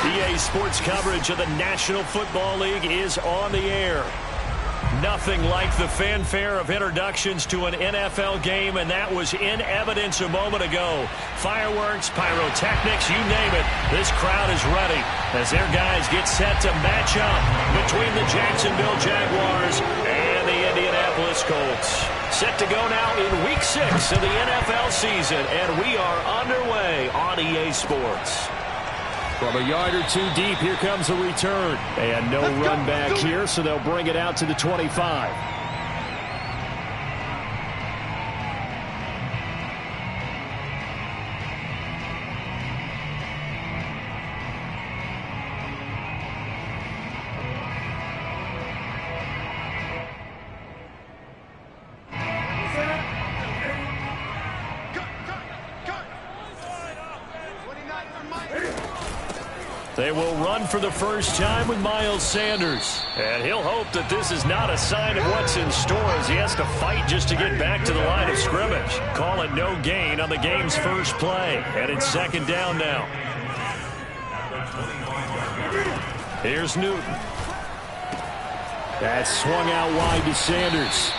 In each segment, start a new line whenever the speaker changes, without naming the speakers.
EA Sports coverage of the National Football League is on the air. Nothing like the fanfare of introductions to an NFL game, and that was in evidence a moment ago. Fireworks, pyrotechnics, you name it. This crowd is ready as their guys get set to match up between the Jacksonville Jaguars and the Indianapolis Colts. Set to go now in Week 6 of the NFL season, and we are underway on EA Sports. From a yard or two deep, here comes a return. And no run back here, so they'll bring it out to the 25. They will run for the first time with Miles Sanders. And he'll hope that this is not a sign of what's in store as he has to fight just to get back to the line of scrimmage. Call it no gain on the game's first play. And it's second down now. Here's Newton. That's swung out wide to Sanders.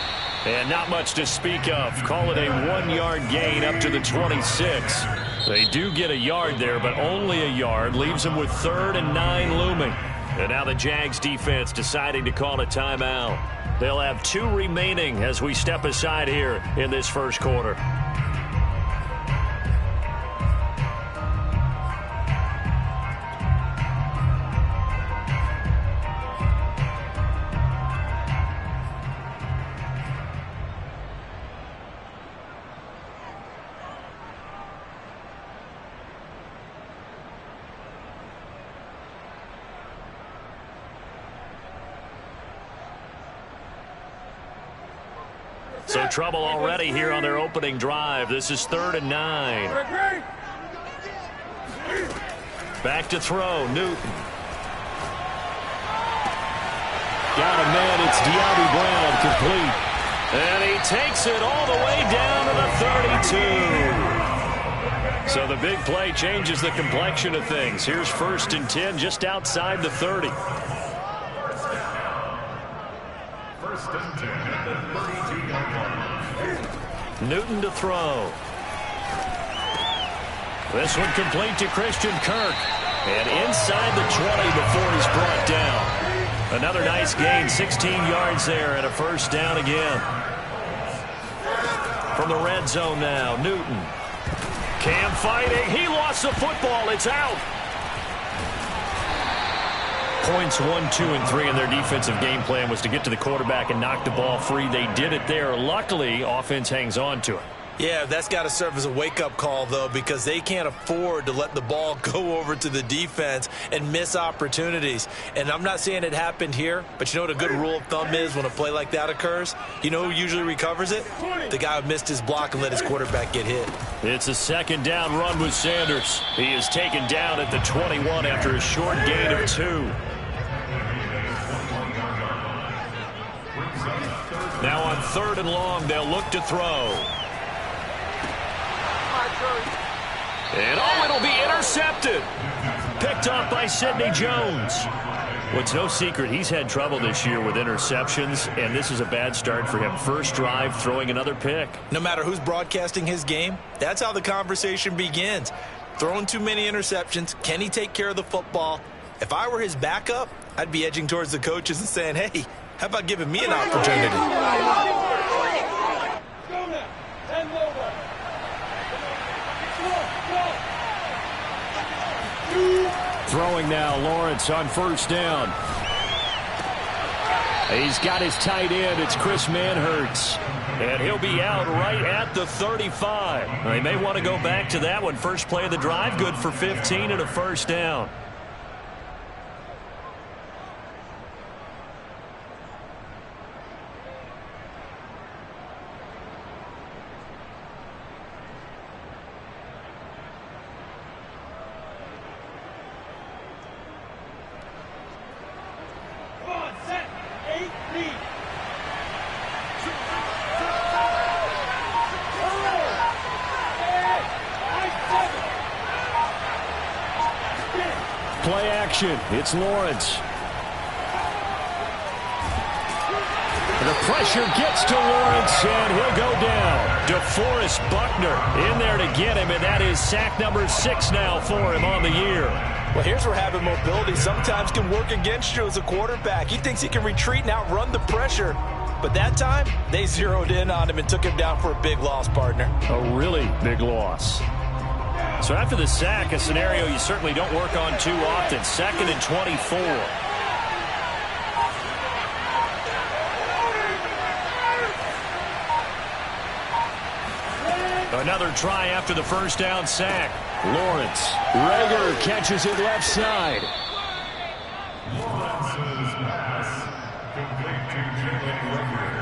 And not much to speak of. Call it a 1-yard gain up to the 26. They do get a yard there, but only a yard. Leaves them with 3rd and 9 looming. And now the Jags defense deciding to call a timeout. They'll have 2 remaining as we step aside here in this first quarter. So trouble already here on their opening drive. This is 3rd and 9. Back to throw, Newton. Got a man, it's De'Ami Brown, complete. And he takes it all the way down to the 32. So the big play changes the complexion of things. Here's 1st and 10 just outside the 30. Newton to throw. This one complete to Christian Kirk. And inside the 20 before he's brought down. Another nice gain, 16 yards there and a first down again. From the red zone now, Newton. Cam fighting. He lost the football. It's out. Points 1, 2, and 3 in their defensive game plan was to get to the quarterback and knock the ball free. They did it there. Luckily, offense hangs on to it.
Yeah, that's got to serve as a wake-up call, though, because they can't afford to let the ball go over to the defense and miss opportunities. And I'm not saying it happened here, but you know what a good rule of thumb is when a play like that occurs? You know who usually recovers it? The guy who missed his block and let his quarterback get hit.
It's a second down run with Sanders. He is taken down at the 21 after a short gain of 2. Now on 3rd and long, they'll look to throw. And it'll be intercepted. Picked up by Sidney Jones. Well, it's no secret he's had trouble this year with interceptions, and this is a bad start for him. First drive, throwing another pick.
No matter who's broadcasting his game, that's how the conversation begins. Throwing too many interceptions. Can he take care of the football? If I were his backup, I'd be edging towards the coaches and saying, hey, how about giving me an opportunity?
Throwing now, Lawrence on first down. He's got his tight end. It's Chris Manhertz. And he'll be out right at the 35. They may want to go back to that one. First play of the drive, good for 15 and a first down. Play action. It's Lawrence. The pressure gets to Lawrence, and he'll go down. DeForest Buckner in there to get him, and that is sack number 6 now for him on the year.
Well, here's where having mobility sometimes can work against you as a quarterback. He thinks he can retreat and outrun the pressure. But that time, they zeroed in on him and took him down for a big loss, partner.
A really big loss. So after the sack, a scenario you certainly don't work on too often. 2nd and 24. Another try after the first down sack. Lawrence. Reagor catches it left side.
Lawrence's pass complete to Jalen Reagor.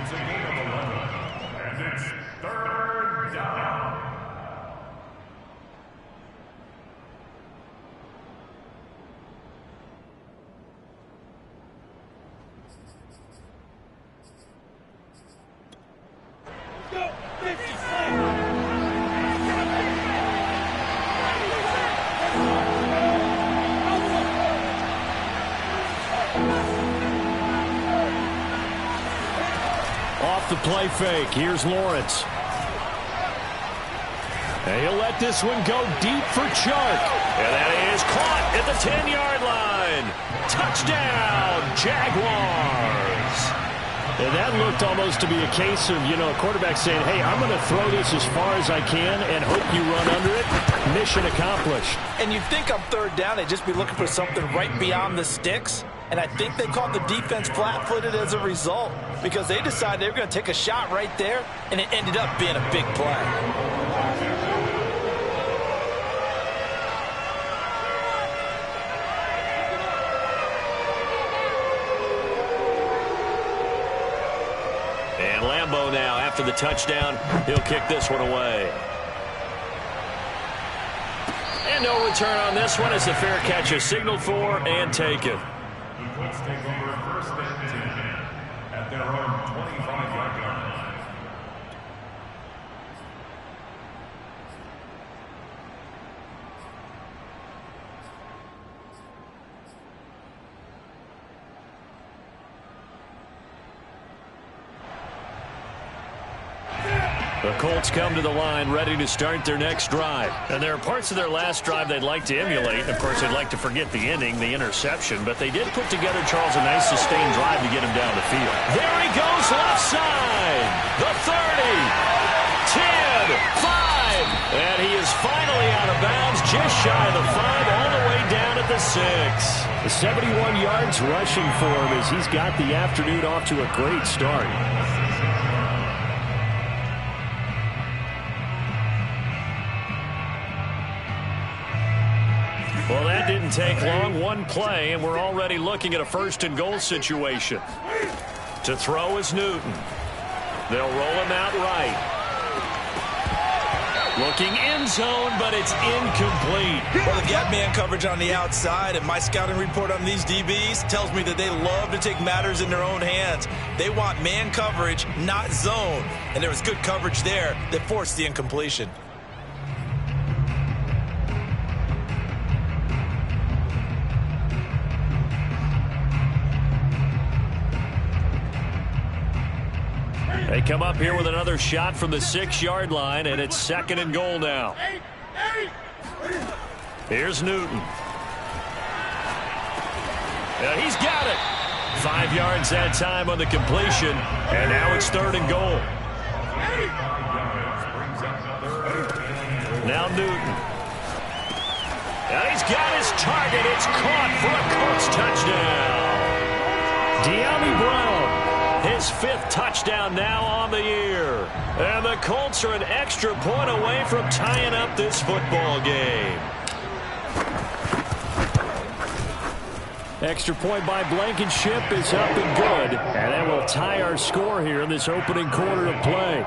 It's a gain of 11, and it's 3rd down.
Go, 56.
Off the play fake. Here's Lawrence. And he'll let this one go deep for Chark. And that is caught at the 10-yard line. Touchdown, Jaguars. And that looked almost to be a case of, a quarterback saying, hey, I'm going to throw this as far as I can and hope you run under it. Mission accomplished.
And you'd think on 3rd down, they'd just be looking for something right beyond the sticks. And I think they caught the defense flat-footed as a result because they decided they were going to take a shot right there, and it ended up being a big play.
And Lambeau now, after the touchdown, he'll kick this one away. And no return on this one as the fair catch is signaled for and taken.
The Colts take over 1st and 10 at their own 25-yard line.
The Colts come to the line ready to start their next drive. And there are parts of their last drive they'd like to emulate. Of course, they'd like to forget the ending, the interception. But they did put together, Charles, a nice sustained drive to get him down the field. There he goes left side. The 30, 10, 5. And he is finally out of bounds, just shy of the 5, all the way down at the 6. The 71 yards rushing for him as he's got the afternoon off to a great start. Well, that didn't take long. One play, and we're already looking at a 1st and goal situation. To throw is Newton. They'll roll him out right. Looking end zone, but it's incomplete.
Well, they've got man coverage on the outside, and my scouting report on these DBs tells me that they love to take matters in their own hands. They want man coverage, not zone. And there was good coverage there that forced the incompletion.
They come up here with another shot from the 6-yard line, and it's 2nd and goal now. Here's Newton. And he's got it. 5 yards that time on the completion, and now it's 3rd and goal. Now Newton. And he's got his target. It's caught for a Colts touchdown. De'Ami Brown, his 5th touchdown now on the year. And the Colts are an extra point away from tying up this football game. Extra point by Blankenship is up and good. And that will tie our score here in this opening quarter of play.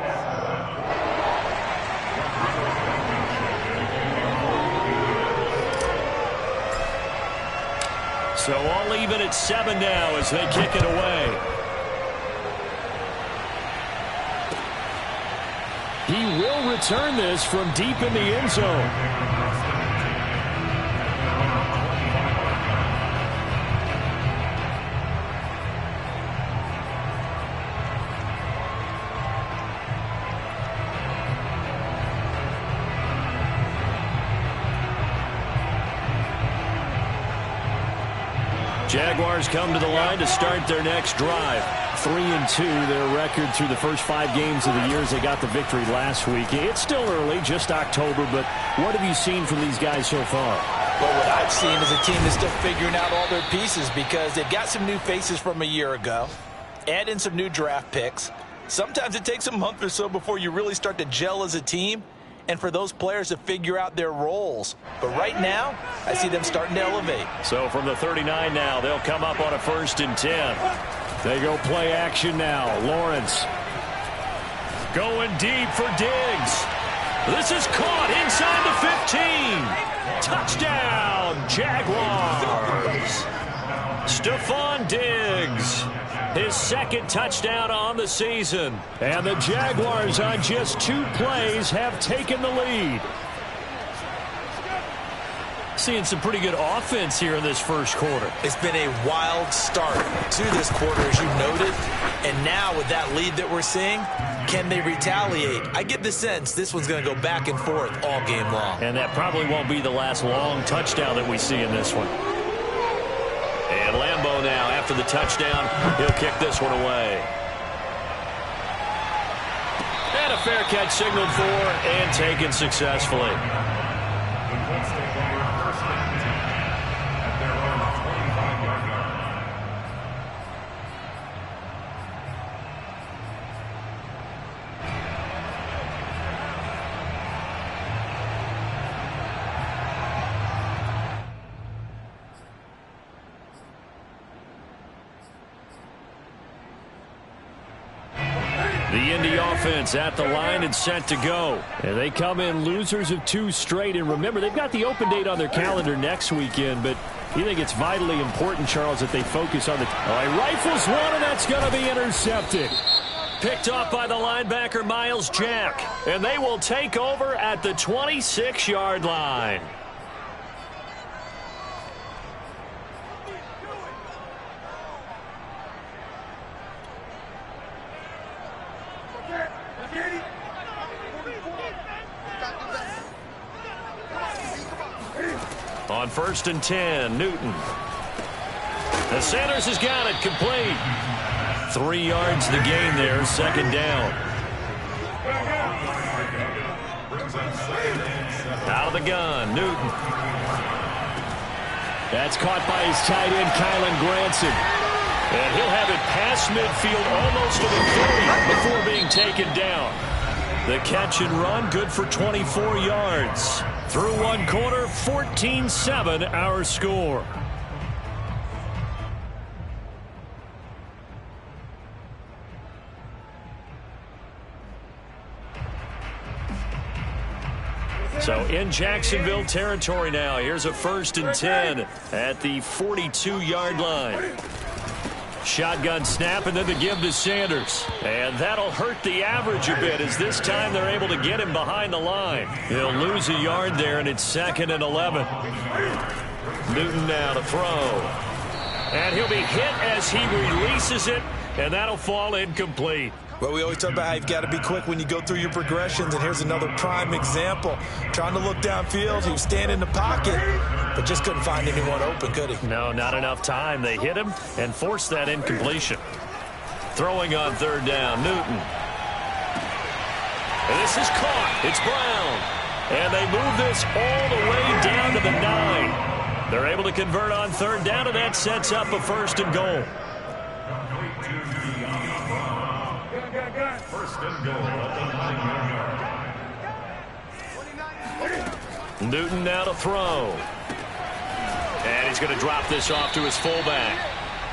So all even at 7 now as they kick it away. He will return this from deep in the end zone. Jaguars come to the line to start their next drive. 3-2, their record through the first 5 games of the year as they got the victory last week. It's still early, just October, but what have you seen from these guys so far?
Well, what I've seen is a team that's still figuring out all their pieces because they've got some new faces from a year ago, add in some new draft picks. Sometimes it takes a month or so before you really start to gel as a team and for those players to figure out their roles. But right now, I see them starting to elevate.
So from the 39 now, they'll come up on a 1st and 10. They go play action now. Lawrence going deep for Diggs. This is caught inside the 15. Touchdown, Jaguars. Stephon Diggs, his 2nd touchdown on the season. And the Jaguars on just 2 plays have taken the lead. Seeing some pretty good offense here in this first quarter.
It's been a wild start to this quarter, as you noted. And now with that lead that we're seeing, can they retaliate? I get the sense this one's going to go back and forth all game long.
And that probably won't be the last long touchdown that we see in this one. And Lambeau now, after the touchdown, he'll kick this one away. And a fair catch signaled for and taken successfully. The Indy offense at the line and set to go. And they come in losers of 2 straight. And remember, they've got the open date on their calendar next weekend. But you think it's vitally important, Charles, that they focus on the... Oh, he rifles one, and that's going to be intercepted. Picked off by the linebacker, Miles Jack. And they will take over at the 26-yard line. On 1st and 10, Newton. And Sanders has got it complete. 3 yards the gain there, 2nd down. Out of the gun, Newton. That's caught by his tight end, Kylen Granson. And he'll have it past midfield almost to the 30 before being taken down. The catch and run, good for 24 yards. Through 1 quarter, 14-7 our score. So in Jacksonville territory now. Here's a 1st and 10 at the 42-yard line. Shotgun snap and then the give to Sanders. And that'll hurt the average a bit as this time they're able to get him behind the line. He'll lose a yard there and it's 2nd and 11. Newton now to throw. And he'll be hit as he releases it, and that'll fall incomplete.
Well, we always talk about how you've got to be quick when you go through your progressions, and here's another prime example. Trying to look downfield, he was standing in the pocket, but just couldn't find anyone open, could he?
No, not enough time. They hit him and forced that incompletion. Throwing on third down, Newton. And this is caught. It's Brown. And they move this all the way down to the 9. They're able to convert on third down, and that sets up a 1st and goal.
First and goal at the 9-yard line.
Newton now to throw. And he's going to drop this off to his fullback.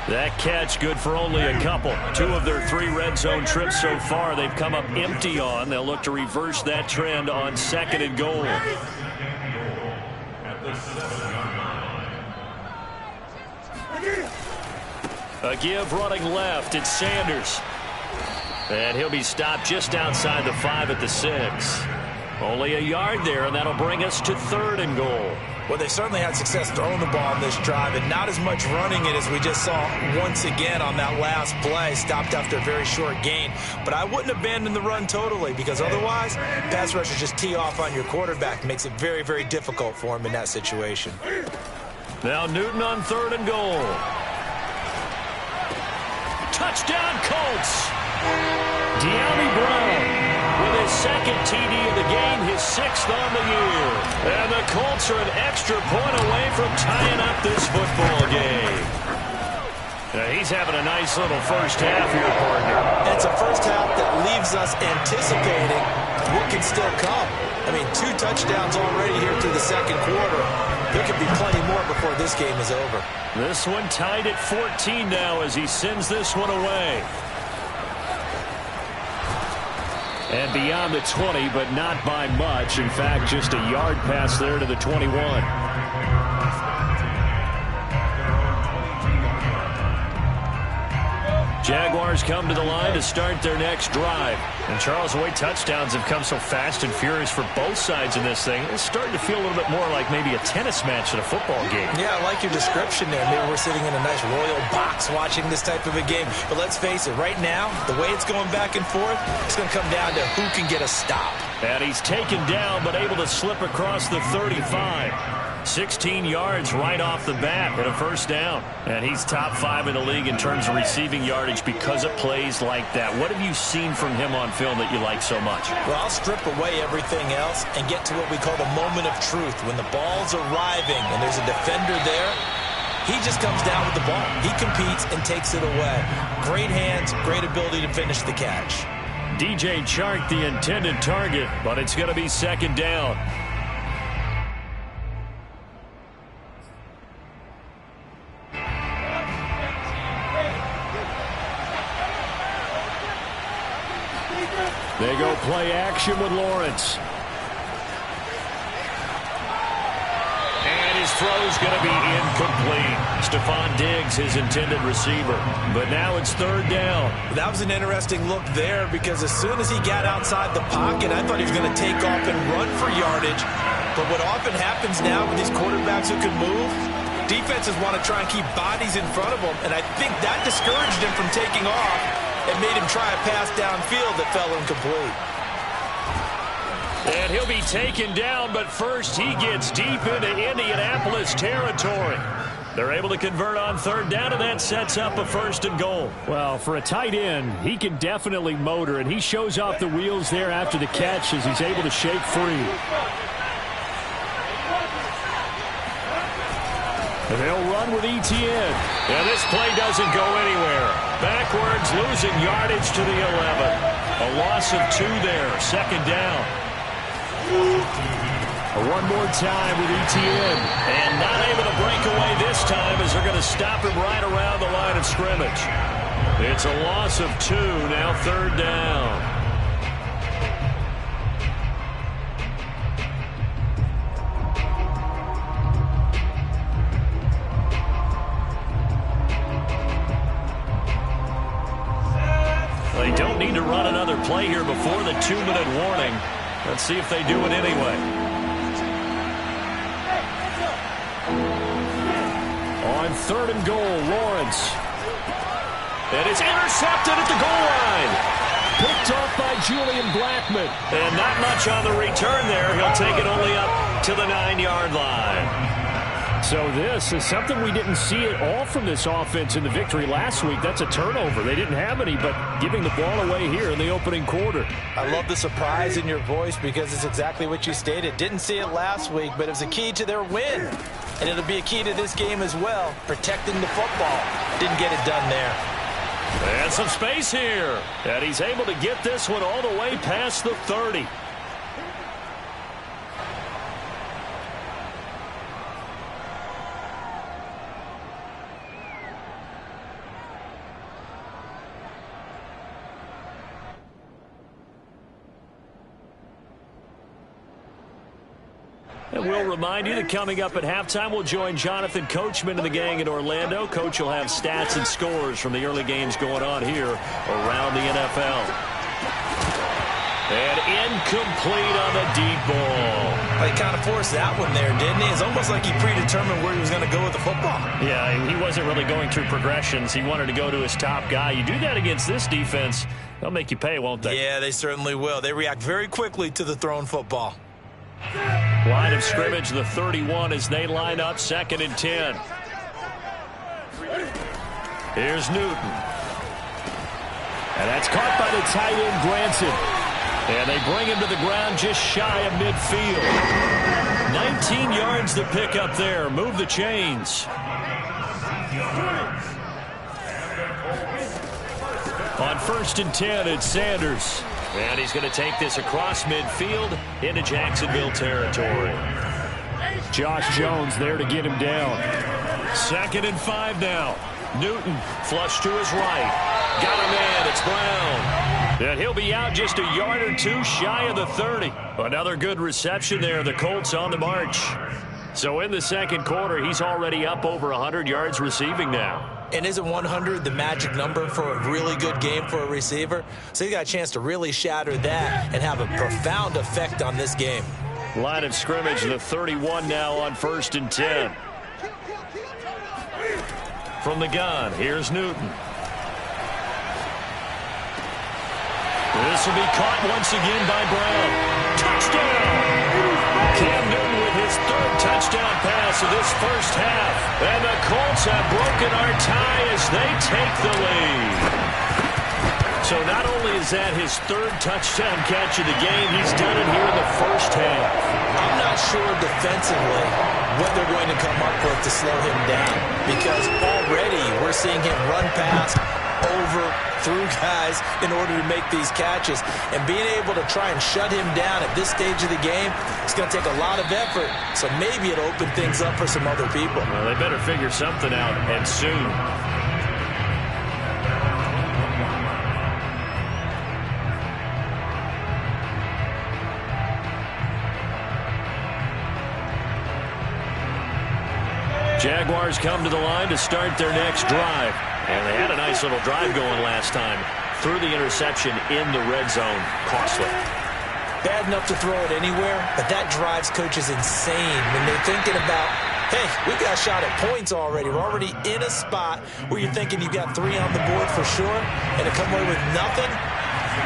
That catch good for only a couple. 2 of their 3 red zone trips so far they've come up empty on. They'll look to reverse that trend on 2nd and goal. A give running left. It's Sanders. And he'll be stopped just outside the 5 at the 6. Only a yard there, and that'll bring us to 3rd and goal.
Well, they certainly had success throwing the ball on this drive, and not as much running it as we just saw once again on that last play. Stopped after a very short gain. But I wouldn't abandon the run totally, because otherwise, pass rushers just tee off on your quarterback. Makes it very, very difficult for him in that situation.
Now Newton on 3rd and goal. Touchdown, Colts! De'Ami Brown with his 2nd TD of the game, his 6th on the year. And the Colts are an extra point away from tying up this football game. Now he's having a nice little first half here, partner.
It's a first half that leaves us anticipating what can still come. I mean, 2 touchdowns already here through the 2nd quarter. There could be plenty more before this game is over.
This one tied at 14 now as he sends this one away. And beyond the 20, but not by much. In fact, just a yard pass there to the 21. Jaguars come to the line to start their next drive. And Charles, the way touchdowns have come so fast and furious for both sides in this thing, it's starting to feel a little bit more like maybe a tennis match at a football game.
Yeah, I like your description there. Maybe we're sitting in a nice royal box watching this type of a game. But let's face it, right now, the way it's going back and forth, it's going to come down to who can get a stop.
And he's taken down, but able to slip across the 35. 16 yards right off the bat and a 1st down. And he's top 5 in the league in terms of receiving yardage because of plays like that. What have you seen from him on film that you like so much?
Well, I'll strip away everything else and get to what we call the moment of truth. When the ball's arriving and there's a defender there, he just comes down with the ball. He competes and takes it away. Great hands, great ability to finish the catch.
DJ Chark, the intended target, but it's going to be 2nd down. They go play action with Lawrence. And his throw's going to be incomplete. Stephon Diggs, his intended receiver. But now it's 3rd down.
That was an interesting look there because as soon as he got outside the pocket, I thought he was going to take off and run for yardage. But what often happens now with these quarterbacks who can move, defenses want to try and keep bodies in front of them. And I think that discouraged him from taking off and made him try a pass downfield that fell incomplete.
And he'll be taken down, but first he gets deep into Indianapolis territory. They're able to convert on 3rd down, and that sets up a 1st and goal. Well, for a tight end, he can definitely motor, and he shows off the wheels there after the catch as he's able to shake free. And they'll run with Etienne. And this play doesn't go anywhere. Backwards, losing yardage to the 11. A loss of 2 there, 2nd down. One more time with Etienne. And not able to break away this time as they're going to stop him right around the line of scrimmage. It's a loss of 2, now 3rd down. They don't need to run another play here before the 2-minute warning. Let's see if they do it anyway. On 3rd and goal, Lawrence. And it's intercepted at the goal line. picked off by Julian Blackmon. And not much on the return there. He'll take it only up to the 9-yard line. So this is something we didn't see at all from this offense in the victory last week. That's a turnover. They didn't have any, but giving the ball away here in the opening quarter.
I love the surprise in your voice because it's exactly what you stated. Didn't see it last week, but it was a key to their win. And it'll be a key to this game as well, protecting the football. Didn't get it done there.
And some space here. And he's able to get this one all the way past the 30. And we'll remind you that coming up at halftime, we'll join Jonathan Coachman and the gang in Orlando. Coach will have stats and scores from the early games going on here around the NFL. And incomplete on the deep ball.
He kind of forced that one there, didn't he? It's almost like he predetermined where he was going to go with the football.
Yeah, he wasn't really going through progressions. He wanted to go to his top guy. You do that against this defense, they'll make you pay, won't they?
Yeah, they certainly will. They react very quickly to the thrown football.
Line of scrimmage, the 31, as they line up 2nd and 10. Here's Newton. And that's caught by the tight end, Granson. And they bring him to the ground just shy of midfield. 19 yards to pick up there. Move the chains. On 1st and 10, it's Sanders. And he's going to take this across midfield into Jacksonville territory. Josh Jones there to get him down. 2nd and 5 now. Newton flush to his right. Got a man. It's Brown. And he'll be out just a yard or two shy of the 30. Another good reception there. The Colts on the march. So in the second quarter, he's already up over 100 yards receiving now.
And isn't 100 the magic number for a really good game for a receiver? So he got a chance to really shatter that and have a profound effect on this game.
Line of scrimmage, the 31 now on 1st and 10. From the gun, here's Newton. This will be caught once again by Brown. Touchdown! Cam Newton with his 3rd touchdown pass of this first half. And the Colts have broken our tie as they take the lead. So not only is that his 3rd touchdown catch of the game, he's done it here in the first half.
I'm not sure defensively what they're going to come up with to slow him down, because already we're seeing him run past, over, through guys in order to make these catches. And being able to try and shut him down at this stage of the game, it's going to take a lot of effort. So maybe it'll open things up for some other people.
Well, they better figure something out, and soon. Jaguars come to the line to start their next drive. And they had a nice little drive going last time. Through the interception in the red zone. Costly.
Bad enough to throw it anywhere, but that drives coaches insane when they're thinking about, hey, we got a shot at points already. We're already in a spot where you're thinking you got 3 on the board for sure, and to come away with nothing,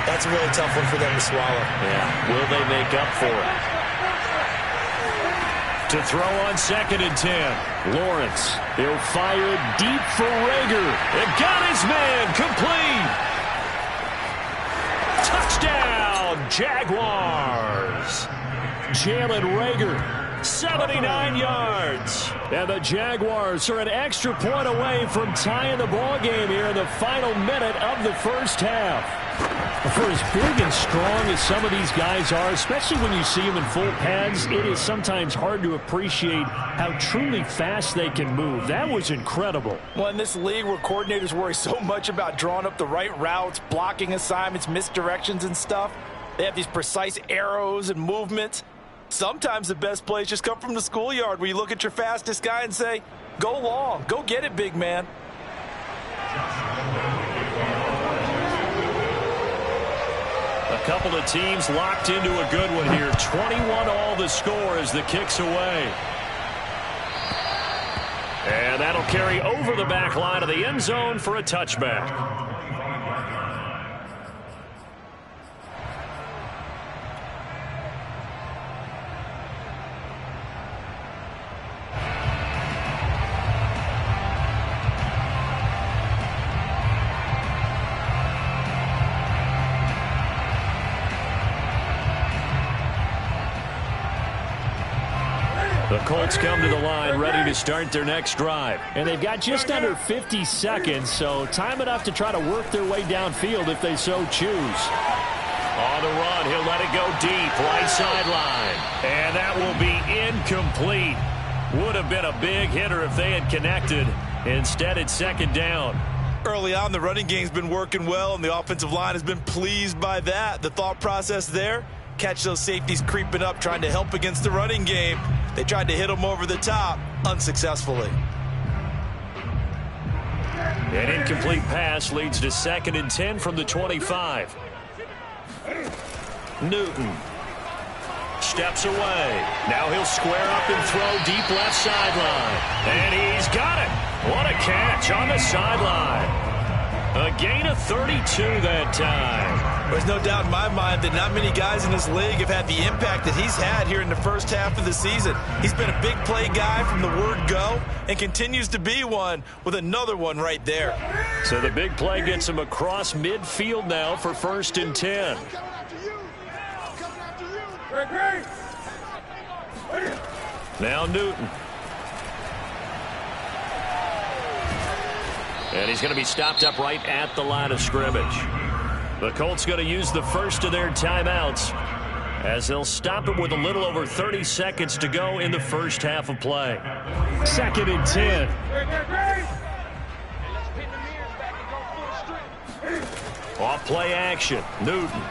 that's a really tough one for them to swallow.
Yeah, will they make up for it? To throw on 2nd and 10. Lawrence. He'll fire deep for Rager. And got his man. Complete. Touchdown, Jaguars. Jalen Rager, 79 yards. And the Jaguars are an extra point away from tying the ball game here in the final minute of the first half. For as big and strong as some of these guys are, especially when you see them in full pads, it is sometimes hard to appreciate how truly fast they can move. That was incredible.
Well, in this league where coordinators worry so much about drawing up the right routes, blocking assignments, misdirections and stuff, they have these precise arrows and movements. Sometimes the best plays just come from the schoolyard where you look at your fastest guy and say, go long, go get it, big man.
A couple of teams locked into a good one here. 21-all the score as the kick's away. And that'll carry over the back line of the end zone for a touchback. Colts come to the line ready to start their next drive.
And they've got just under 50 seconds, so time enough to try to work their way downfield if they so choose.
On the run, he'll let it go deep, right sideline. And that will be incomplete. Would have been a big hitter if they had connected. Instead, it's second down.
Early on, the running game's been working well, and the offensive line has been pleased by that. The thought process there, catch those safeties creeping up, trying to help against the running game. They tried to hit them over the top, unsuccessfully.
An incomplete pass leads to 2nd and 10 from the 25. Newton steps away. Now he'll square up and throw deep left sideline. And he's got it. What a catch on the sideline. A gain of 32 that time.
There's no doubt in my mind that not many guys in this league have had the impact that he's had here in the first half of the season. He's been a big play guy from the word go and continues to be one with another one right there.
So the big play gets him across midfield now for 1st and 10. Now Newton. And he's going to be stopped up right at the line of scrimmage. The Colts going to use the first of their timeouts as they'll stop it with a little over 30 seconds to go in the first half of play.
2nd and 10.
Off play action. Newton.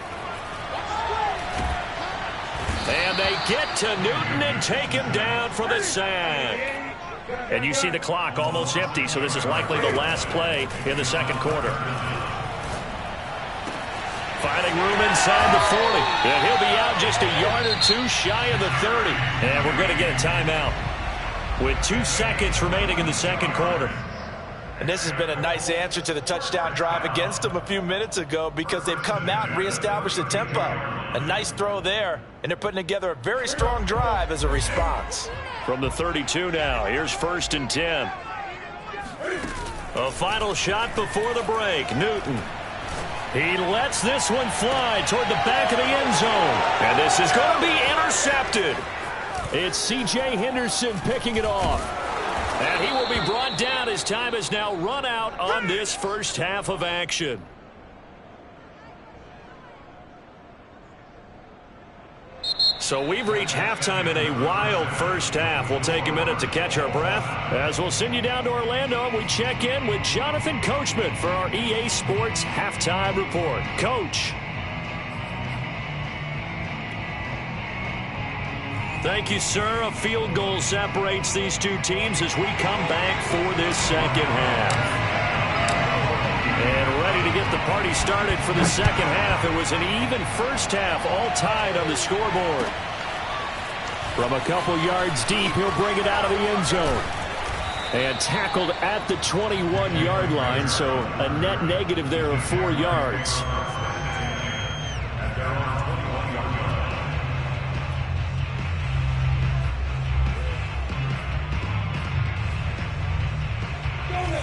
And they get to Newton and take him down for the sack. And you see the clock almost empty, so this is likely the last play in the second quarter. Finding room inside the 40. And he'll be out just a yard or two shy of the 30. And we're going to get a timeout with 2 seconds remaining in the second quarter.
And this has been a nice answer to the touchdown drive against them a few minutes ago because they've come out and reestablished the tempo. A nice throw there, and they're putting together a very strong drive as a response.
From the 32 now, here's 1st and 10. A final shot before the break. Newton. He lets this one fly toward the back of the end zone. And this is going to be intercepted.
It's C.J. Henderson picking it off.
And he will be brought down as time has now run out on this first half of action. So we've reached halftime in a wild first half. We'll take a minute to catch our breath as we'll send you down to Orlando and we check in with Jonathan Coachman for our EA Sports Halftime Report. Coach. Thank you, sir. A field goal separates these two teams as we come back for this second half. And ready to get the party started for the second half. It was an even first half, all tied on the scoreboard.
From a couple yards deep, he'll bring it out of the end zone. And tackled at the 21-yard line, so a net negative there of 4 yards.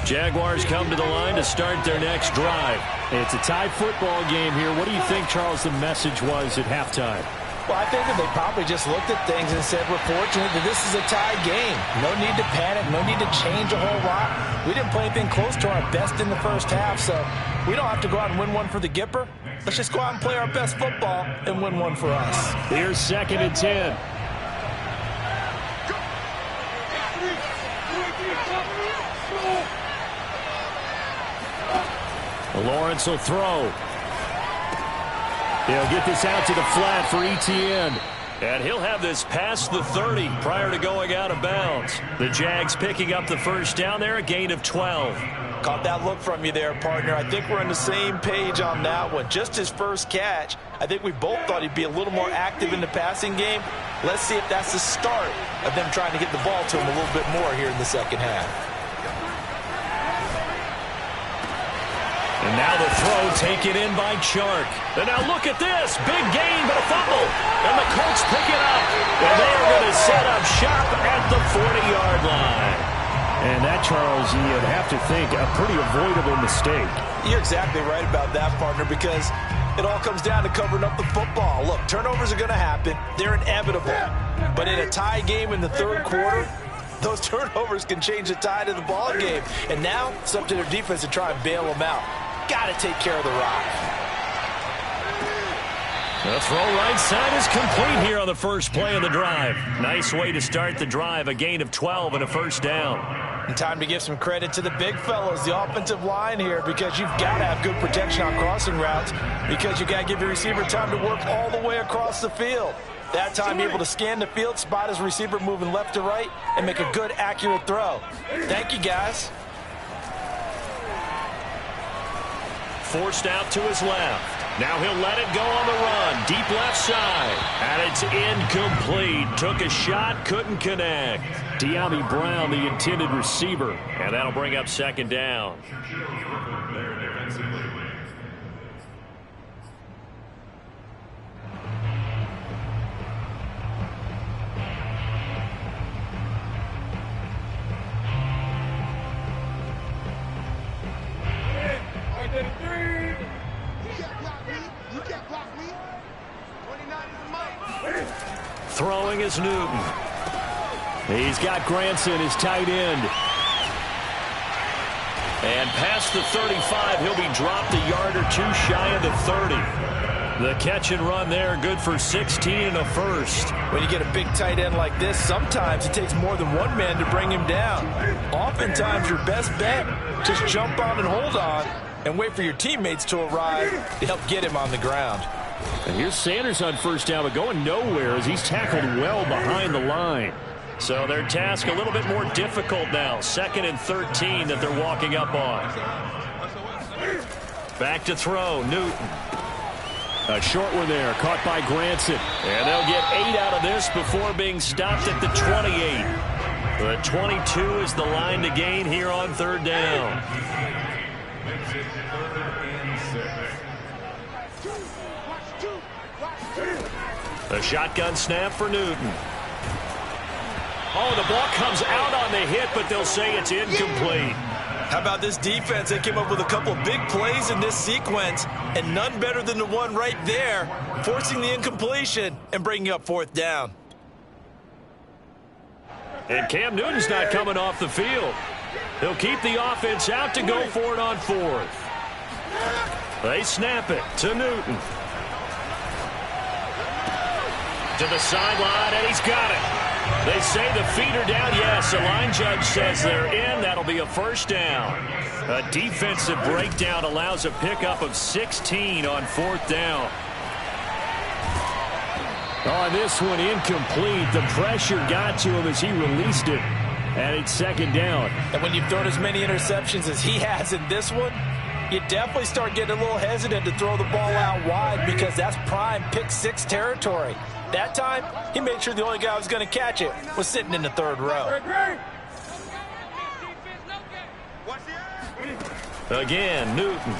Jaguars come to the line to start their next drive.
It's a tied football game here. What do you think, Charles, the message was at halftime?
Well, I think that they probably just looked at things and said, we're fortunate that this is a tied game. No need to panic. No need to change a whole lot. We didn't play anything close to our best in the first half, so we don't have to go out and win one for the Gipper. Let's just go out and play our best football and win one for us.
Here's 2nd and 10. Lawrence will throw. He'll get this out to the flat for Etienne.
And he'll have this past the 30 prior to going out of bounds. The Jags picking up the first down there, a gain of 12.
Caught that look from you there, partner. I think we're on the same page on that one. Just his first catch. I think we both thought he'd be a little more active in the passing game. Let's see if that's the start of them trying to get the ball to him a little bit more here in the second half.
And now the throw taken in by Chark. And now look at this. Big gain, but a fumble. And the Colts pick it up. And they are going to set up shop at the 40-yard line.
And that, Charles, you'd have to think a pretty avoidable mistake.
You're exactly right about that, partner, because it all comes down to covering up the football. Look, turnovers are going to happen. They're inevitable. But in a tie game in the third quarter, those turnovers can change the tide of the ball game. And now it's up to their defense to try and bail them out. Got to take care of the rock.
The throw right side is complete here on the first play of the drive. Nice way to start the drive. A gain of 12 and a first down.
And time to give some credit to the big fellows, the offensive line here, because you've got to have good protection on crossing routes, because you've got to give your receiver time to work all the way across the field. That time, able to scan the field, spot his receiver moving left to right, and make a good, accurate throw. Thank you, guys.
Forced out to his left. Now he'll let it go on the run. Deep left side. And it's incomplete. Took a shot, couldn't connect.
De'Ami Brown, the intended receiver.
And that'll bring up second down. Throwing is Newton.
He's got Granson, his tight end.
And past the 35, he'll be dropped a yard or two shy of the 30. The catch and run there, good for 16 and a first.
When you get a big tight end like this, sometimes it takes more than one man to bring him down. Oftentimes, your best bet, just jump on and hold on and wait for your teammates to arrive to help get him on the ground.
And here's Sanders on first down, but going nowhere as he's tackled well behind the line.
So their task a little bit more difficult now. 2nd and 13 that they're walking up on. Back to throw, Newton.
A short one there, caught by Granson.
And they'll get 8 out of this before being stopped at the 28. The 22 is the line to gain here on third down. The shotgun snap for Newton. Oh, the ball comes out on the hit, but they'll say it's incomplete.
How about this defense? They came up with a couple of big plays in this sequence, and none better than the one right there, forcing the incompletion and bringing up fourth down.
And Cam Newton's not coming off the field. He'll keep the offense out to go for it on fourth. They snap it to Newton. To the sideline, and he's got it. They say the feet are down. Yes, the line judge says they're in. That'll be a first down. A defensive breakdown allows a pickup of 16 on fourth down.
On this one, incomplete. The pressure got to him as he released it. And it's second down.
And when you've thrown as many interceptions as he has in this one, you definitely start getting a little hesitant to throw the ball out wide, because that's prime pick six territory. That time, he made sure the only guy who was going to catch it was sitting in the third row.
Again, Newton.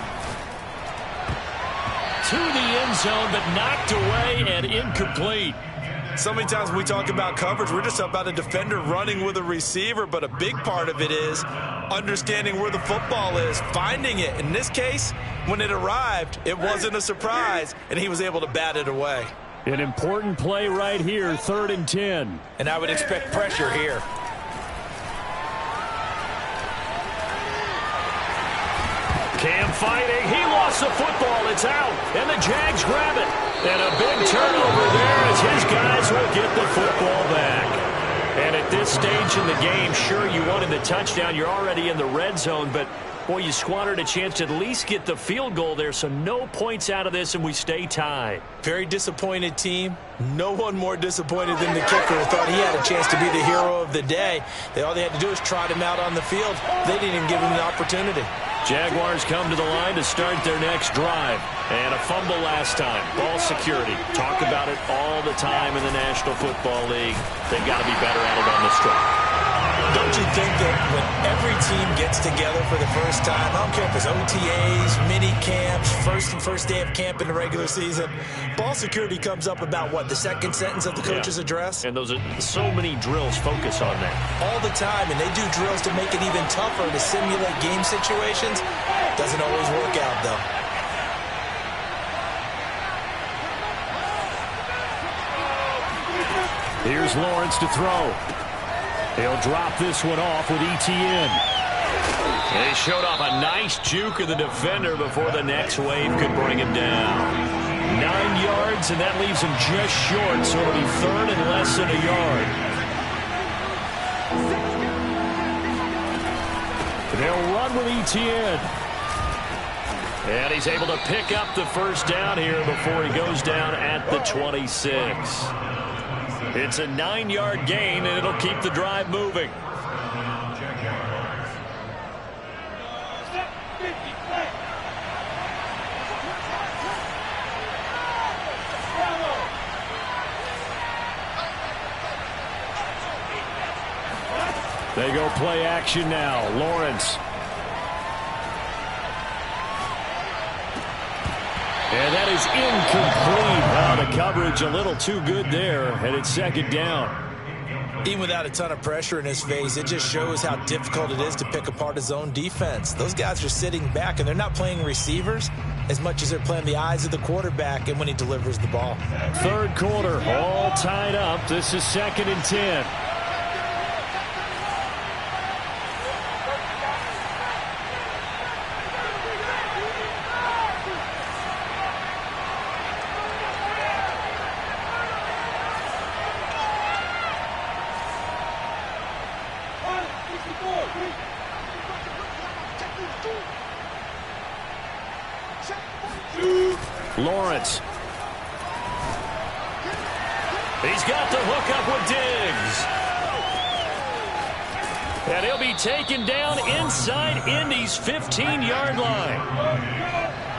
To the end zone, but knocked away and incomplete.
So many times when we talk about coverage, we're just about a defender running with a receiver, but a big part of it is understanding where the football is, finding it. In this case, when it arrived, it wasn't a surprise, and he was able to bat it away.
An important play right here, 3rd and 10.
And I would expect pressure here.
Cam fighting. He lost the football. It's out. And the Jags grab it. And a big turnover there as his guys will get the football back. And at this stage in the game, sure, you wanted the touchdown. You're already in the red zone, but boy, you squandered a chance to at least get the field goal there, so no points out of this, and we stay tied.
Very disappointed team. No one more disappointed than the kicker, who thought he had a chance to be the hero of the day. All they had to do was trot him out on the field. They didn't even give him an opportunity.
Jaguars come to the line to start their next drive. And a fumble last time. Ball security. Talk about it all the time in the National Football League. They've got to be better at it on this drive.
Don't you think that when every team gets together for the first time, I don't care if it's OTAs, mini camps, first day of camp in the regular season, ball security comes up about what, the second sentence of the coach's address?
And those are so many drills focus on that.
All the time, and they do drills to make it even tougher to simulate game situations. Doesn't always work out, though.
Here's Lawrence to throw. He'll drop this one off with Etienne.
They showed off a nice juke of the defender before the next wave could bring him down. 9 yards, and that leaves him just short, so it'll be third and less than a yard.
They'll run with Etienne.
And he's able to pick up the first down here before he goes down at the 26. It's a 9-yard gain, and it'll keep the drive moving.
They go play action now. Lawrence. And that is incomplete. The coverage a little too good there, and it's second down.
Even without a ton of pressure in his face, it just shows how difficult it is to pick apart his own defense. Those guys are sitting back, and they're not playing receivers as much as they're playing the eyes of the quarterback and when he delivers the ball.
Third quarter, all tied up. This is 2nd and 10. Lawrence.
He's got the hook up with Diggs. And he'll be taken down inside Indy's 15-yard line.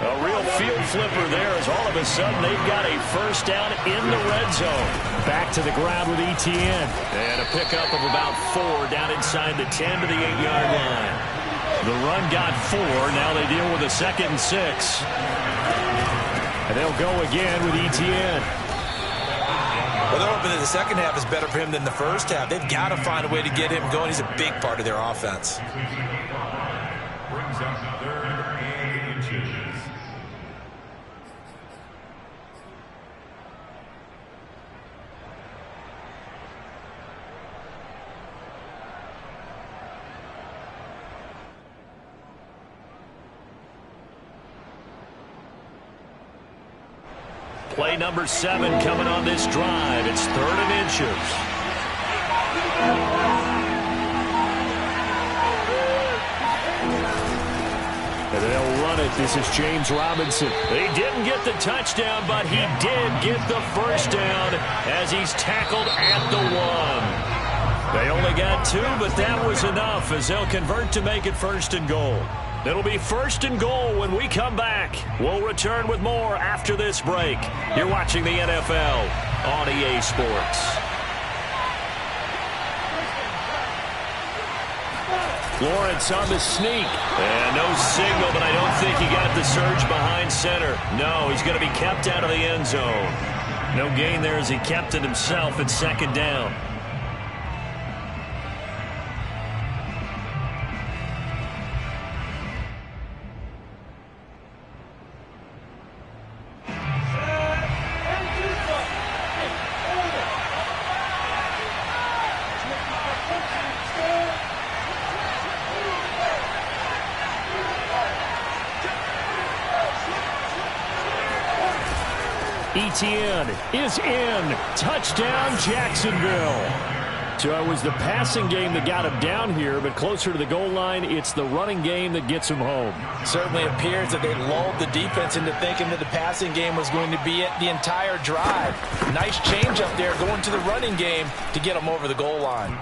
A real field flipper there as all of a sudden they've got a first down in the red zone.
Back to the ground with Etienne.
And a pickup of about 4 down inside the 10 to the 8-yard line. The run got 4. Now they deal with a 2nd and 6.
And they'll go again with Etienne.
Well, they're hoping that the second half is better for him than the first half. They've got to find a way to get him going. He's a big part of their offense.
Brings up 3rd and inches.
Play number 7 coming on this drive. It's 3rd and inches.
And they'll run it. This is James Robinson.
He didn't get the touchdown, but he did get the first down as he's tackled at the 1. They only got 2, but that was enough as they'll convert to make it 1st and goal. It'll be 1st and goal when we come back. We'll return with more after this break. You're watching the NFL on EA Sports.
Lawrence on the sneak.
And no signal, but I don't think he got the surge behind center. No, he's going to be kept out of the end zone. No gain there as he kept it himself at 2nd down.
Etienne is in. Touchdown, Jacksonville. So it was the passing game that got him down here, but closer to the goal line, it's the running game that gets him home.
Certainly appears that they lulled the defense into thinking that the passing game was going to be it the entire drive. Nice change up there going to the running game to get them over the goal line.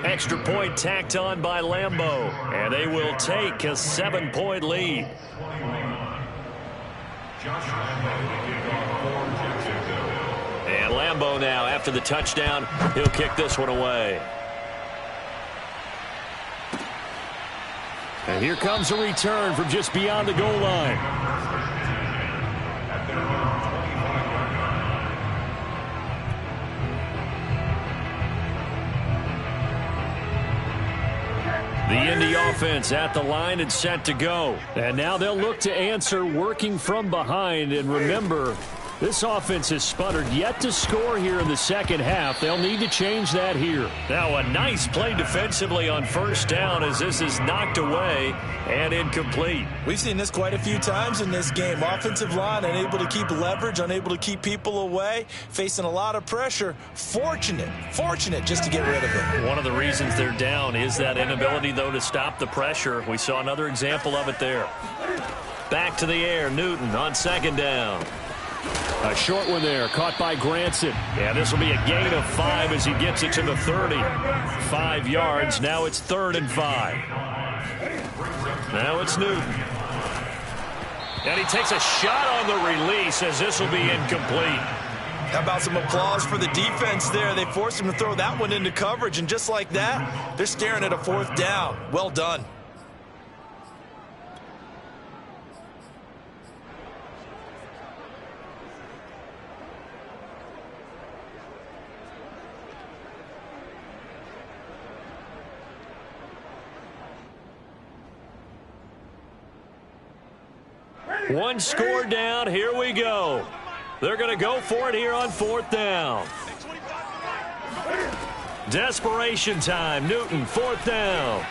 Extra point tacked on by Lambeau, and they will take a 7-point lead. And Lambeau now, after the touchdown, he'll kick this one away.
And here comes a return from just beyond the goal line. The Indy offense at the line and set to go. And now they'll look to answer working from behind. And remember, this offense has sputtered yet to score here in the second half. They'll need to change that here.
Now a nice play defensively on first down as this is knocked away and incomplete.
We've seen this quite a few times in this game. Offensive line unable to keep leverage, unable to keep people away, facing a lot of pressure. Fortunate just to get rid of it.
One of the reasons they're down is that inability, though, to stop the pressure. We saw another example of it there. Back to the air, Newton on second down.
A short one there, caught by Granson.
Yeah, this will be a gain of 5 as he gets it to the 30. 5 yards, now it's 3rd and 5. Now it's Newton. And he takes a shot on the release as this will be incomplete.
How about some applause for the defense there? They forced him to throw that one into coverage, and just like that, they're staring at a 4th down. Well done.
One score down. Here we go. They're going to go for it here on 4th down. Desperation time. Newton, 4th down.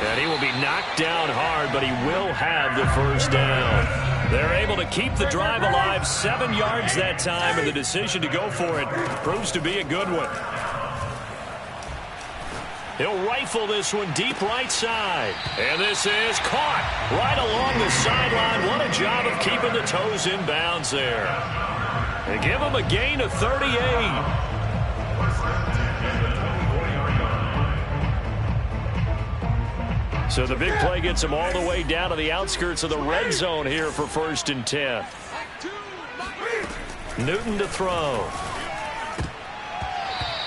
And he will be knocked down hard, but he will have the first down. They're able to keep the drive alive. 7 yards that time, and the decision to go for it proves to be a good one. He'll rifle this one deep right side. And this is caught right along the sideline. What a job of keeping the toes in bounds there. They give him a gain of 38. So the big play gets him all the way down to the outskirts of the red zone here for 1st and 10. Newton to throw.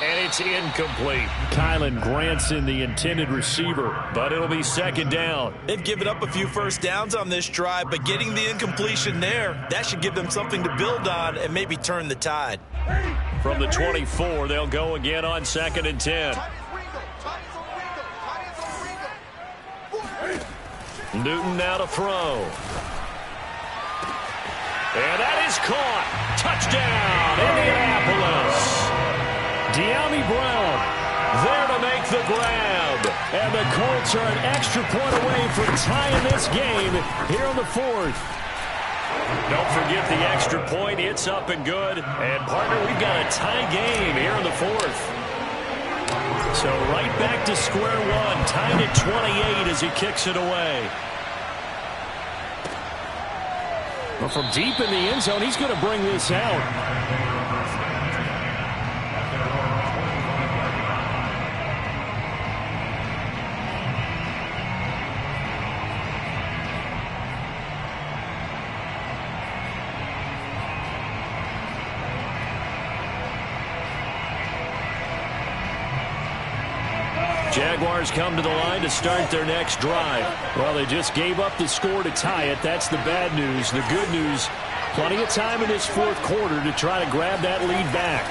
And it's incomplete.
Kylen Granson, the intended receiver.
But it'll be 2nd down.
They've given up a few first downs on this drive, but getting the incompletion there, that should give them something to build on and maybe turn the tide.
From the 24, they'll go again on 2nd and 10. Newton now to throw. And that is caught. Touchdown, Indianapolis. De'Ami Brown there to make the grab.
And the Colts are an extra point away from tying this game here in the 4th.
Don't forget the extra point. It's up and good. And, partner, we've got a tie game here in the 4th. So right back to square one. Tied at 28 as he kicks it away.
Well, from deep in the end zone, he's going to bring this out.
Jaguars come to the line to start their next drive.
Well, they just gave up the score to tie it. That's the bad news. The good news, plenty of time in this 4th quarter to try to grab that lead back.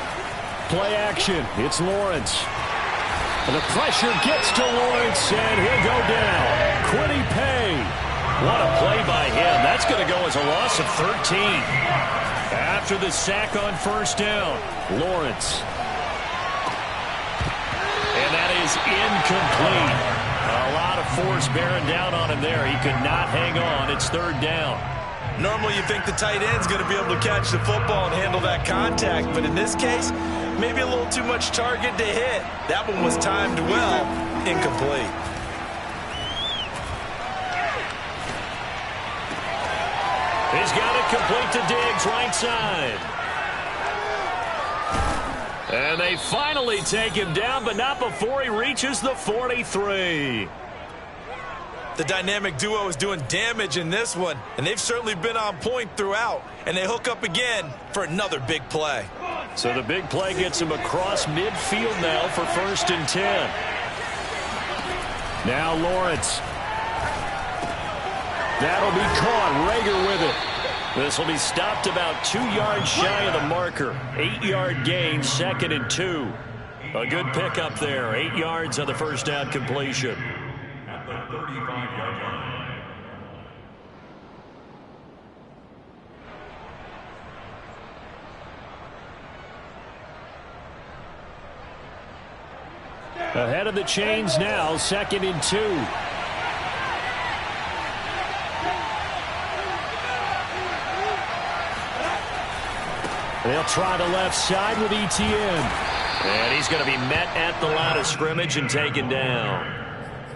Play action. It's Lawrence. And the pressure gets to Lawrence, and he'll go down. Kwity Paye.
What a play by him. That's going to go as a loss of 13. After the sack on 1st down,
Lawrence.
and that is incomplete. A lot of force bearing down on him there. He could not hang on. It's 3rd down.
Normally you think the tight end's going to be able to catch the football and handle that contact, but in this case, maybe a little too much target to hit. That one was timed well, incomplete.
He's got it complete to Diggs, right side. And they finally take him down, but not before he reaches the 43.
The dynamic duo is doing damage in this one, and they've certainly been on point throughout, and they hook up again for another big play.
So the big play gets him across midfield now for 1st and 10.
Now Lawrence. That'll be caught. Rager with it. This will be stopped about 2 yards shy of the marker. 8-yard gain, 2nd and 2. A good pickup there. 8 yards on the first down completion.
At the 35-yard line.
Ahead of the chains now, 2nd and 2. They'll try the left side with Etienne.
And he's going to be met at the line of scrimmage and taken down.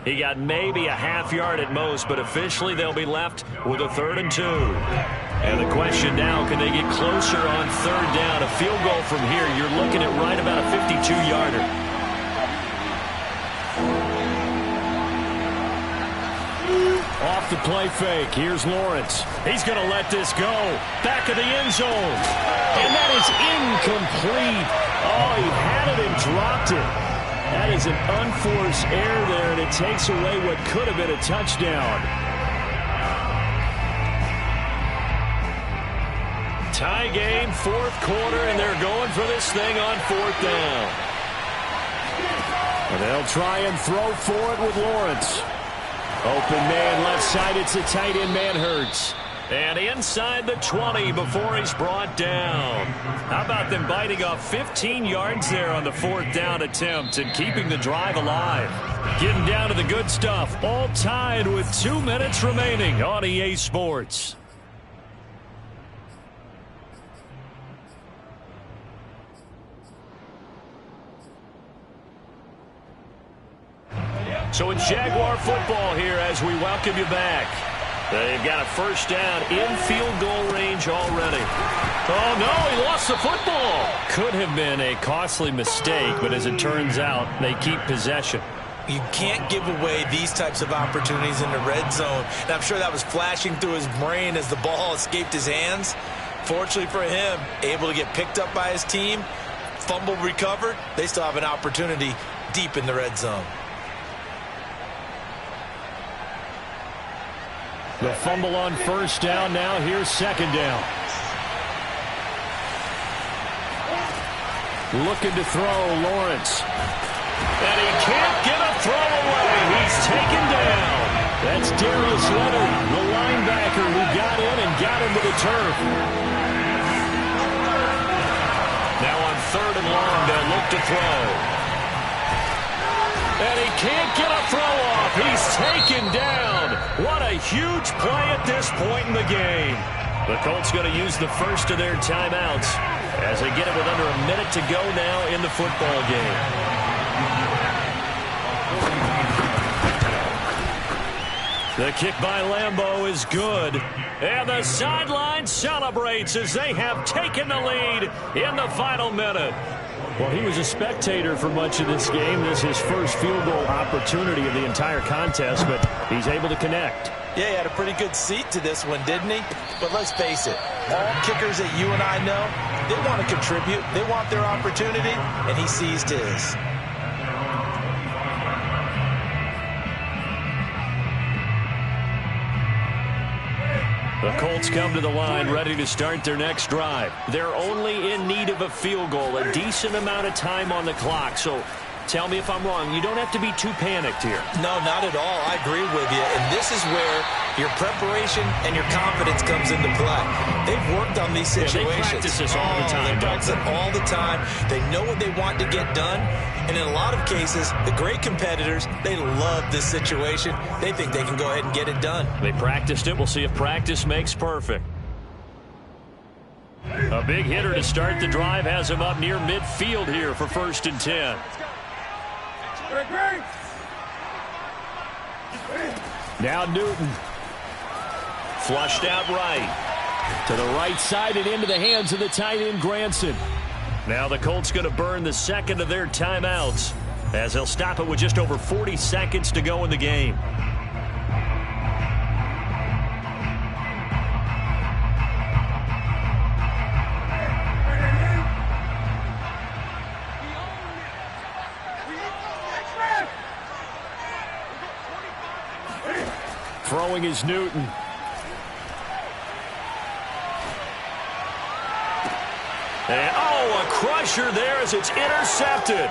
He got maybe a half yard at most, but officially they'll be left with a 3rd and 2. And the question now, can they get closer on 3rd down? A field goal from here, you're looking at right about a 52-yarder.
Off the play fake. Here's Lawrence. He's going to let this go. Back of the end zone. And that is incomplete. Oh, he had it and dropped it. That is an unforced error there, and it takes away what could have been a touchdown.
Tie game, 4th quarter, and they're going for this thing on 4th down.
And they'll try and throw for it with Lawrence. Open man left side. It's a tight end man Hurts.
And inside the 20 before he's brought down. How about them biting off 15 yards there on the 4th down attempt and keeping the drive alive. Getting down to the good stuff. All tied with 2 minutes remaining on EA Sports. So it's Jaguar football here as we welcome you back. They've got a 1st down in field goal range already. Oh, no, he lost the football.
Could have been a costly mistake, but as it turns out, they keep possession.
You can't give away these types of opportunities in the red zone. And I'm sure that was flashing through his brain as the ball escaped his hands. Fortunately for him, able to get picked up by his team, fumble recovered. They still have an opportunity deep in the red zone.
The fumble on 1st down. Now here's 2nd down. Looking to throw, Lawrence.
And he can't get a throw away. He's taken down.
That's Darius Leonard, the linebacker who got in and got into the turf.
Now on 3rd and long, they'll look to throw. And he can't get a throw off. He's taken down. What a huge play at this point in the game. The Colts going to use the first of their timeouts as they get it with under a minute to go now in the football game. The kick by Lambeau is good. And the sideline celebrates as they have taken the lead in the final minute.
Well, he was a spectator for much of this game. This is his first field goal opportunity of the entire contest, but he's able to connect.
Yeah, he had a pretty good seat to this one, didn't he? But let's face it, all kickers that you and I know, they want to contribute. They want their opportunity, and he seized his.
The Colts come to the line ready to start their next drive. They're only in need of a field goal, a decent amount of time on the clock. So tell me if I'm wrong. You don't have to be too panicked here.
No, not at all. I agree with you. And this is where your preparation and your confidence comes into play. They've worked on these situations.
Yeah, they practice this all the time.
They practice it all the time. They know what they want to get done. And in a lot of cases, the great competitors, they love this situation. They think they can go ahead and get it done.
They practiced it. We'll see if practice makes perfect. A big hitter to start the drive has him up near midfield here for 1st and 10.
Now Newton.
Flushed out right.
To the right side and into the hands of the tight end Granson.
Now the Colts going to burn the second of their timeouts as they'll stop it with just over 40 seconds to go in the game.
Throwing is Newton. And, a crusher there as it's intercepted.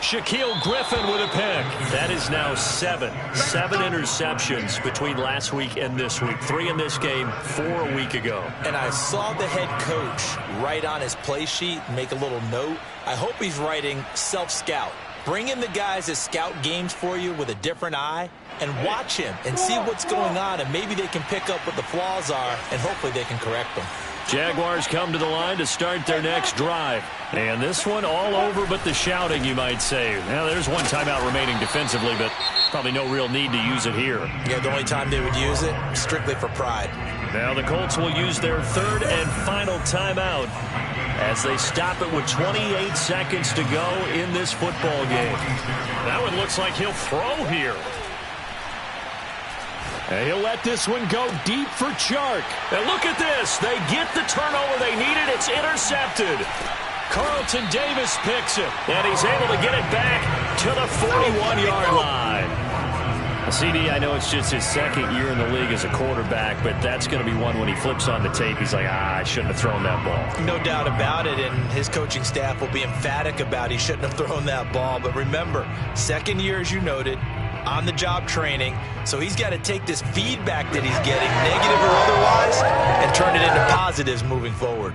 Shaquill Griffin with a pick. That is now 7 interceptions between last week and this week. 3 in this game, 4 a week ago.
And I saw the head coach write on his play sheet, make a little note. I hope he's writing self-scout. Bring in the guys that scout games for you with a different eye and watch him and see what's going on, and maybe they can pick up what the flaws are, and hopefully they can correct them.
Jaguars come to the line to start their next drive. And this one all over but the shouting, you might say. Now, there's one timeout remaining defensively, but probably no real need to use it here.
Yeah, the only time they would use it, strictly for pride.
Now the Colts will use their third and final timeout as they stop it with 28 seconds to go in this football game. That one looks like he'll throw here. And he'll let this one go deep for Chark. And look at this. They get the turnover they needed. It's intercepted. Carlton Davis picks it. And he's able to get it back to the 41-yard line. CD, I know it's just his second year in the league as a quarterback, but that's going to be one when he flips on the tape. He's like, I shouldn't have thrown that ball.
No doubt about it, and his coaching staff will be emphatic about he shouldn't have thrown that ball. But remember, second year, as you noted, on-the-job training, so he's got to take this feedback that he's getting, negative or otherwise, and turn it into positives moving forward.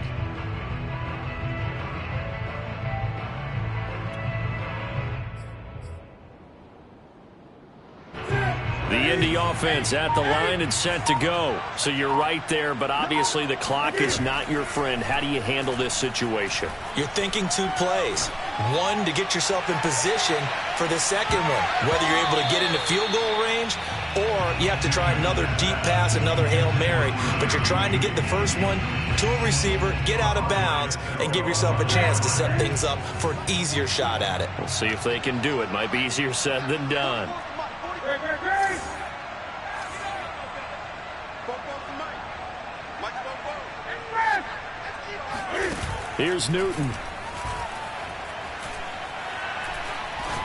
The Indy offense at the line and set to go. So you're right there, but obviously the clock is not your friend. How do you handle this situation?
You're thinking 2 plays. One, to get yourself in position for the second one, whether you're able to get into field goal range or you have to try another deep pass, another Hail Mary, but you're trying to get the first one to a receiver, get out of bounds, and give yourself a chance to set things up for an easier shot at it.
We'll see if they can do it. Might be easier said than done. Here's Newton.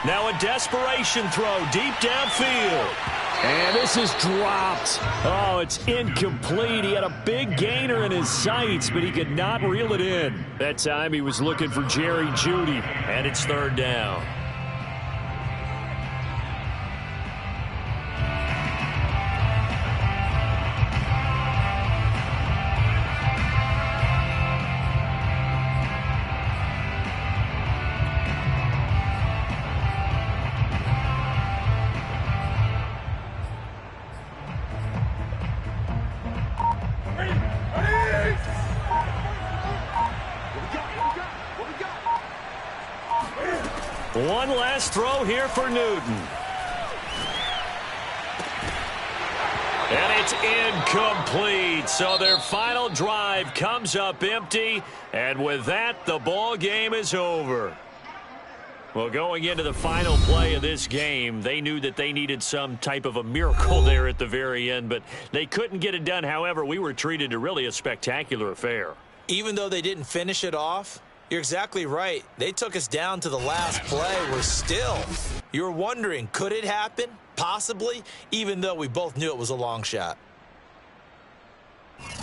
Now a desperation throw deep downfield. And this is dropped. Oh, it's incomplete. He had a big gainer in his sights, but he could not reel it in. That time he was looking for Jerry Jeudy, and it's third down. One last throw here for Newton. And it's incomplete. So their final drive comes up empty. And with that, the ball game is over. Well, going into the final play of this game, they knew that they needed some type of a miracle there at the very end, but they couldn't get it done. However, we were treated to really a spectacular affair.
Even though they didn't finish it off, you're exactly right. They took us down to the last play. We're still, you were wondering, could it happen? Possibly, even though we both knew it was a long shot.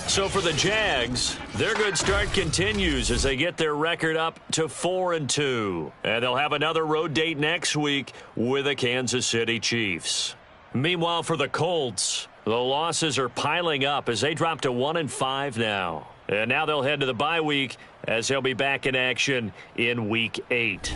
So for the Jags, their good start continues as they get their record up to 4-2. And they'll have another road date next week with the Kansas City Chiefs. Meanwhile, for the Colts, the losses are piling up as they drop to 1-5 now. And now they'll head to the bye week as they'll be back in action in Week 8.